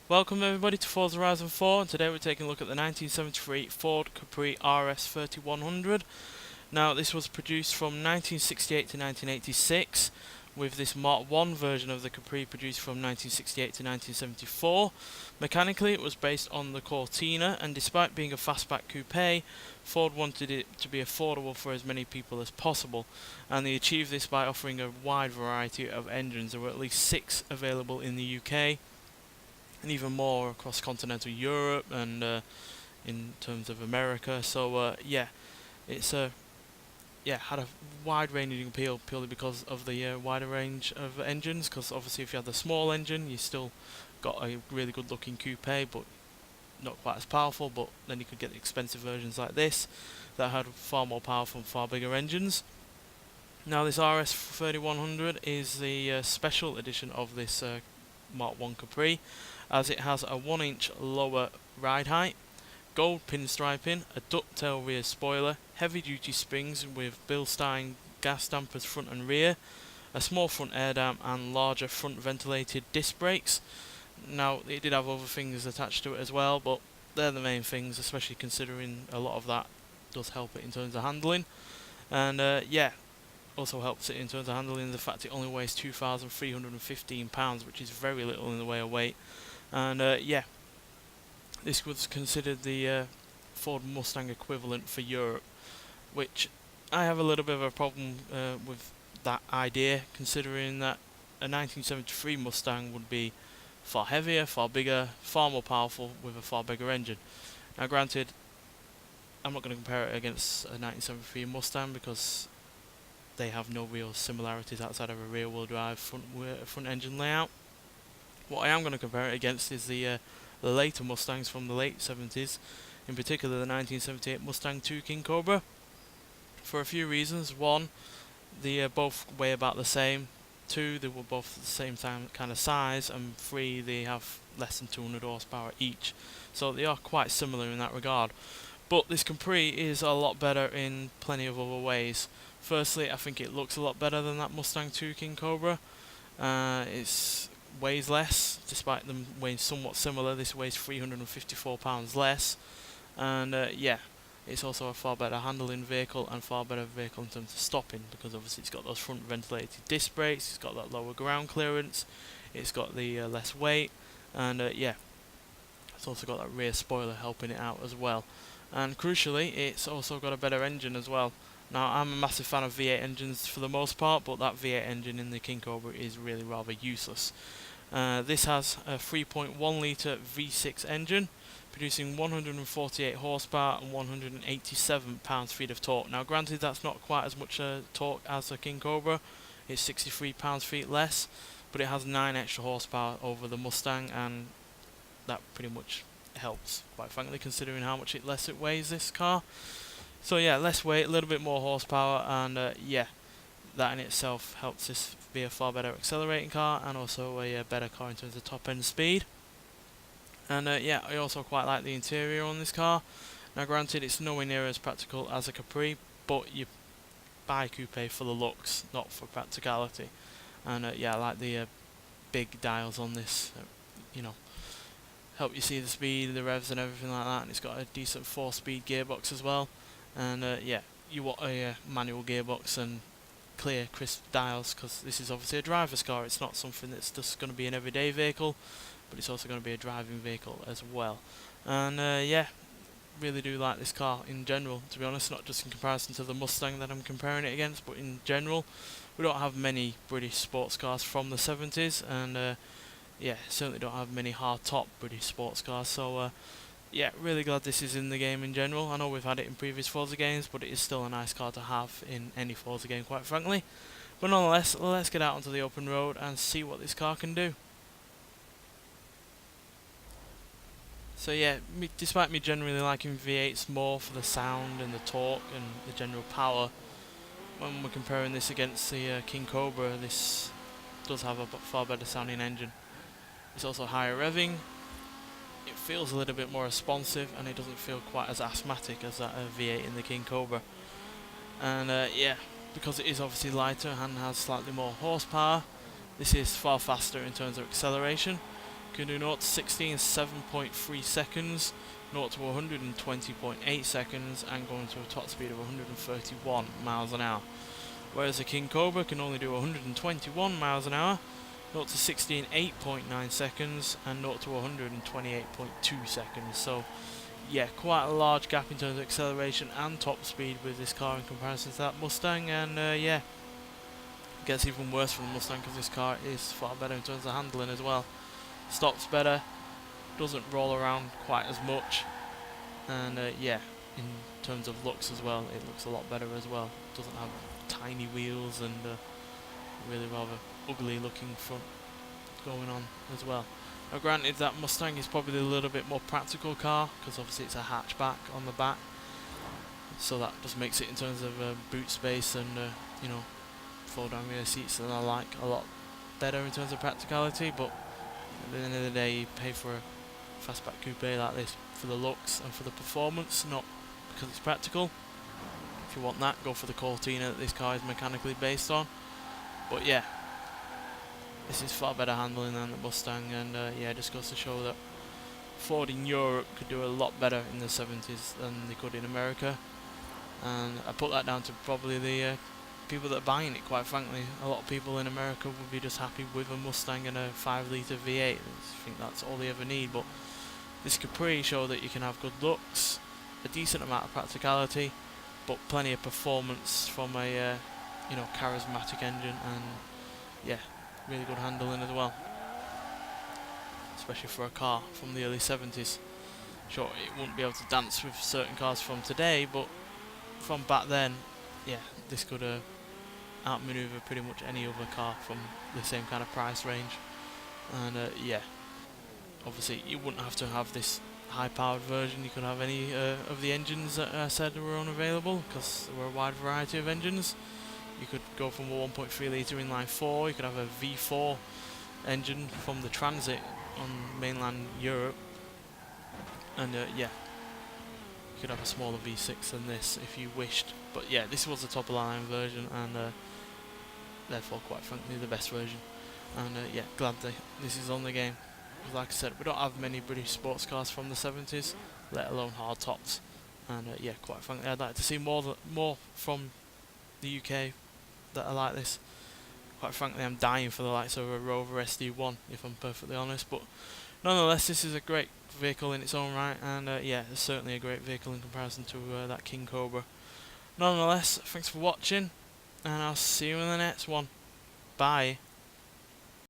Welcome everybody to Forza Horizon 4, and today we're taking a look at the 1973 Ford Capri RS3100. Now this was produced from 1968 to 1986, with this Mark 1 version of the Capri produced from 1968 to 1974. Mechanically it was based on the Cortina, and despite being a fastback coupe, Ford wanted it to be affordable for as many people as possible, and they achieved this by offering a wide variety of engines. There were at least 6 available in the UK, and even more across continental Europe and in terms of America. So it's had a wide ranging appeal purely because of the wider range of engines. Because obviously, if you had the small engine, you still got a really good looking coupe, but not quite as powerful. But then you could get the expensive versions like this that had far more powerful and far bigger engines. Now this RS3100 is the special edition of this Mark 1 Capri, as it has a 1-inch lower ride height, gold pinstriping, a ducktail rear spoiler, heavy duty springs with Bilstein gas dampers front and rear, a small front air dam and larger front ventilated disc brakes. Now it did have other things attached to it as well, but they're the main things, especially considering a lot of that does help it in terms of handling. And also helps it in terms of handling the fact it only weighs 2,315 pounds, which is very little in the way of weight. And this was considered the Ford Mustang equivalent for Europe, which I have a little bit of a problem with that idea, considering that a 1973 Mustang would be far heavier, far bigger, far more powerful with a far bigger engine. Now granted, I'm not going to compare it against a 1973 Mustang because they have no real similarities outside of a rear-wheel drive front engine layout. What I am going to compare it against is the later Mustangs from the late 70s, in particular the 1978 Mustang II King Cobra, for a few reasons. One, they both weigh about the same. Two, they were both the same kind of size. And three, they have less than 200 horsepower each. So they are quite similar in that regard. But this Capri is a lot better in plenty of other ways. Firstly, I think it looks a lot better than that Mustang II King Cobra. It weighs less, despite them weighing somewhat similar. This weighs 354 pounds less, and it's also a far better handling vehicle and far better vehicle in terms of stopping, because obviously it's got those front ventilated disc brakes, it's got that lower ground clearance, it's got the less weight, and it's also got that rear spoiler helping it out as well. And crucially, it's also got a better engine as well. Now, I'm a massive fan of V8 engines for the most part, but that V8 engine in the King Cobra is really rather useless. This has a 3.1 litre V6 engine, producing 148 horsepower and 187 pounds-feet of torque. Now, granted, that's not quite as much torque as the King Cobra. It's 63 pounds-feet less, but it has 9 extra horsepower over the Mustang, and that pretty much helps, quite frankly, considering how much less it weighs, this car. So yeah, less weight, a little bit more horsepower, and that in itself helps this be a far better accelerating car and also a better car in terms of top end speed. And I also quite like the interior on this car. Now granted, it's nowhere near as practical as a Capri, but you buy a coupe for the looks, not for practicality. And I like the big dials on this, help you see the speed, the revs and everything like that, and it's got a decent 4-speed gearbox as well. And you want a manual gearbox and clear, crisp dials, because this is obviously a driver's car. It's not something that's just going to be an everyday vehicle, but it's also going to be a driving vehicle as well. And really do like this car in general, to be honest, not just in comparison to the Mustang that I'm comparing it against, but in general. We don't have many British sports cars from the 70s, and certainly don't have many hard-top British sports cars, so really glad this is in the game in general. I know we've had it in previous Forza games, but it is still a nice car to have in any Forza game, quite frankly. But nonetheless, let's get out onto the open road and see what this car can do. So despite me generally liking V8s more for the sound and the torque and the general power, when we're comparing this against the King Cobra, this does have a far better sounding engine. It's also higher revving. It feels a little bit more responsive, and it doesn't feel quite as asthmatic as that V8 in the King Cobra. And because it is obviously lighter and has slightly more horsepower, this is far faster in terms of acceleration, can do 0 to 60 in 7.3 seconds, 0 to 100 in 20.8 seconds, and going to a top speed of 131 miles an hour. Whereas the King Cobra can only do 121 miles an hour, 0 to 60 in 8.9 seconds, and 0 to 100 in 28.2 seconds. So yeah, quite a large gap in terms of acceleration and top speed with this car in comparison to that Mustang, and yeah, it gets even worse for the Mustang because this car is far better in terms of handling as well. Stops better, doesn't roll around quite as much, and yeah, in terms of looks as well, it looks a lot better as well. Doesn't have tiny wheels and really rather ugly looking front going on as well. Now granted, that Mustang is probably a little bit more practical car because obviously it's a hatchback on the back, so that just makes it in terms of boot space and you know, fold down rear seats and I like a lot better in terms of practicality. But at the end of the day, you pay for a fastback coupe like this for the looks and for the performance, not because it's practical. If you want that, go for the Cortina that this car is mechanically based on. But yeah, this is far better handling than the Mustang, and yeah, it just goes to show that Ford in Europe could do a lot better in the 70s than they could in America. And I put that down to probably the people that are buying it, quite frankly. A lot of people in America would be just happy with a Mustang and a 5-litre V8. I think that's all they ever need. But this Capri showed that you can have good looks, a decent amount of practicality, but plenty of performance from a you know, charismatic engine, and yeah, really good handling as well, especially for a car from the early 70s. Sure, it wouldn't be able to dance with certain cars from today, but from back then, yeah, this could outmaneuver pretty much any other car from the same kind of price range. And yeah, obviously you wouldn't have to have this high-powered version. You could have any of the engines that I said were unavailable, because there were a wide variety of engines. You could go from a 1.3 litre inline 4, you could have a V4 engine from the Transit on mainland Europe, and yeah, you could have a smaller V6 than this if you wished. But yeah, this was the top of the line version, and therefore quite frankly the best version. And yeah, glad that this is on the game. Like I said, we don't have many British sports cars from the 70s, let alone hard tops. And yeah, quite frankly, I'd like to see more from the UK that are like this. Quite frankly, I'm dying for the likes of a Rover SD1, if I'm perfectly honest. But nonetheless, this is a great vehicle in its own right, and yeah, it's certainly a great vehicle in comparison to that King Cobra. Nonetheless, thanks for watching, and I'll see you in the next one. Bye.